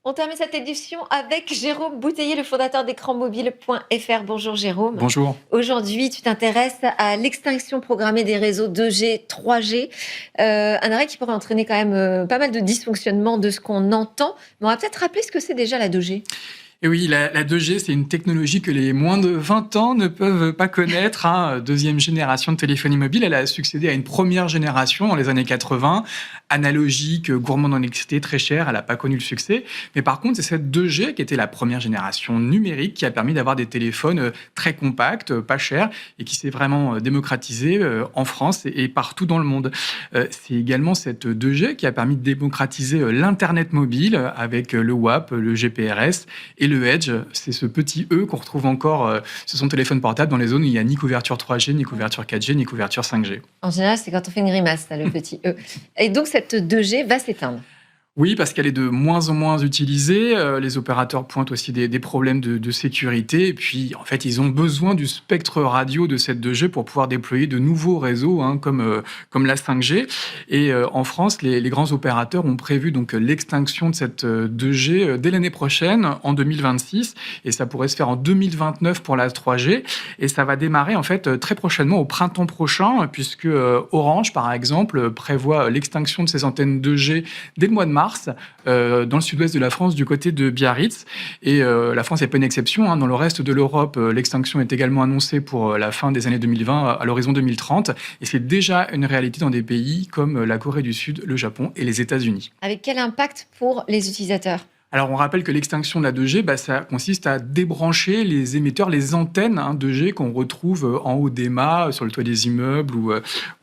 On termine cette édition avec Jérôme Bouteiller, le fondateur d'écranmobile.fr. Bonjour Jérôme. Bonjour. Aujourd'hui, tu t'intéresses à l'extinction programmée des réseaux 2G, 3G. Un arrêt qui pourrait entraîner quand même pas mal de dysfonctionnements de ce qu'on entend. Mais on va peut-être rappeler ce que c'est déjà la 2G. Et oui, la 2G, c'est une technologie que les moins de 20 ans ne peuvent pas connaître. Deuxième génération de téléphonie mobile, elle a succédé à une première génération dans les années 80, analogique, gourmande en électricité, très chère, elle n'a pas connu le succès. Mais par contre, c'est cette 2G qui était la première génération numérique qui a permis d'avoir des téléphones très compacts, pas chers, et qui s'est vraiment démocratisé en France et partout dans le monde. C'est également cette 2G qui a permis de démocratiser l'Internet mobile avec le WAP, le GPRS et le Edge, c'est ce petit E qu'on retrouve encore sur son téléphone portable dans les zones où il n'y a ni couverture 3G, ni couverture 4G, ni couverture 5G. En général, c'est quand on fait une grimace, ça, le petit E. Et donc, cette 2G va s'éteindre. Oui, parce qu'elle est de moins en moins utilisée. Les opérateurs pointent aussi des problèmes de sécurité. Et puis, en fait, ils ont besoin du spectre radio de cette 2G pour pouvoir déployer de nouveaux réseaux, comme la 5G. Et en France, les grands opérateurs ont prévu donc l'extinction de cette 2G dès l'année prochaine, en 2026. Et ça pourrait se faire en 2029 pour la 3G. Et ça va démarrer, en fait, très prochainement, au printemps prochain, puisque Orange, par exemple, prévoit l'extinction de ses antennes 2G dès le mois de mars. Dans le sud-ouest de la France, du côté de Biarritz. Et la France n'est pas une exception. Dans le reste de l'Europe, l'extinction est également annoncée pour la fin des années 2020, à l'horizon 2030. Et c'est déjà une réalité dans des pays comme la Corée du Sud, le Japon et les États-Unis. Avec quel impact pour les utilisateurs ? Alors, on rappelle que l'extinction de la 2G, ça consiste à débrancher les émetteurs, les antennes 2G qu'on retrouve en haut des mâts, sur le toit des immeubles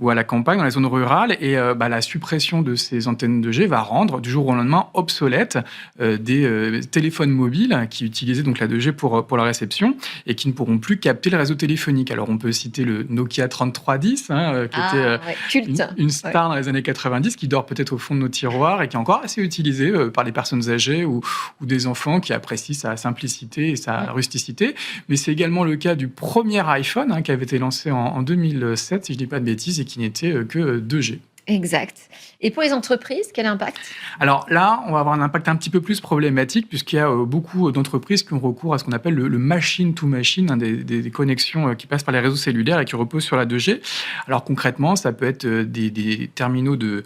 ou à la campagne, dans les zones rurales. Et la suppression de ces antennes 2G va rendre du jour au lendemain obsolètes des téléphones mobiles qui utilisaient donc la 2G pour la réception et qui ne pourront plus capter le réseau téléphonique. Alors, on peut citer le Nokia 3310, qui était culte. Une star dans les années 90, qui dort peut-être au fond de nos tiroirs et qui est encore assez utilisé par les personnes âgées ou des enfants qui apprécient sa simplicité et sa rusticité. Mais c'est également le cas du premier iPhone qui avait été lancé en 2007, si je ne dis pas de bêtises, et qui n'était que 2G. Exact. Et pour les entreprises, quel impact ? Alors là, on va avoir un impact un petit peu plus problématique puisqu'il y a beaucoup d'entreprises qui ont recours à ce qu'on appelle le machine-to-machine, des connexions qui passent par les réseaux cellulaires et qui reposent sur la 2G. Alors concrètement, ça peut être des terminaux de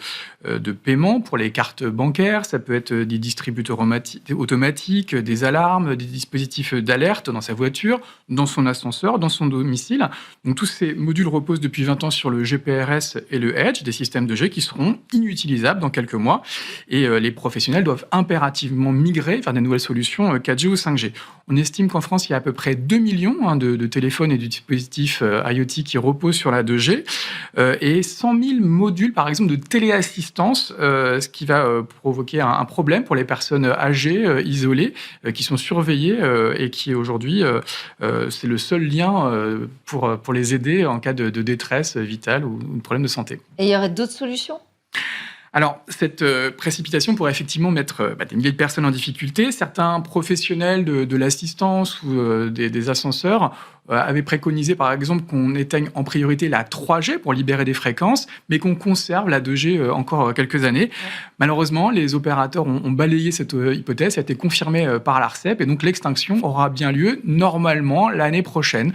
paiement pour les cartes bancaires, ça peut être des distributeurs automatiques, des alarmes, des dispositifs d'alerte dans sa voiture, dans son ascenseur, dans son domicile. Donc tous ces modules reposent depuis 20 ans sur le GPRS et le Edge, des systèmes 2G qui seront inutilisables dans quelques mois. Et les professionnels doivent impérativement migrer vers des nouvelles solutions 4G ou 5G. On estime qu'en France, il y a à peu près 2 millions de téléphones et de dispositifs IoT qui reposent sur la 2G et 100 000 modules, par exemple, de téléassistance, ce qui va provoquer un problème pour les personnes âgées, isolées, qui sont surveillées et qui, aujourd'hui, c'est le seul lien pour les aider en cas de détresse vitale ou de problème de santé. Et il y aurait d'autres solutions ? Alors, cette précipitation pourrait effectivement mettre des milliers de personnes en difficulté. Certains professionnels de l'assistance ou des ascenseurs avaient préconisé, par exemple, qu'on éteigne en priorité la 3G pour libérer des fréquences, mais qu'on conserve la 2G encore quelques années. Ouais. Malheureusement, les opérateurs ont balayé cette hypothèse, ça a été confirmé par l'Arcep, et donc l'extinction aura bien lieu normalement l'année prochaine.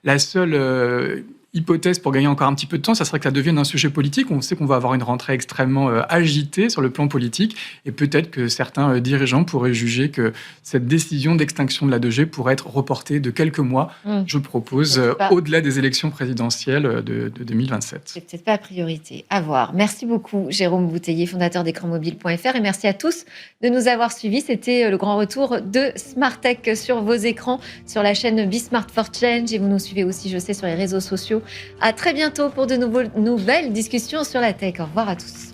La seule hypothèse pour gagner encore un petit peu de temps, ça serait que ça devienne un sujet politique. On sait qu'on va avoir une rentrée extrêmement agitée sur le plan politique et peut-être que certains dirigeants pourraient juger que cette décision d'extinction de la 2G pourrait être reportée de quelques mois, je propose, au-delà des élections présidentielles de 2027. C'est peut-être pas la priorité. À voir. Merci beaucoup, Jérôme Bouteiller, fondateur d'écranmobile.fr, et merci à tous de nous avoir suivis. C'était le grand retour de Smart Tech sur vos écrans, sur la chaîne Be Smart for Change, et vous nous suivez aussi, je sais, sur les réseaux sociaux. À très bientôt pour de nouvelles discussions sur la tech. Au revoir à tous.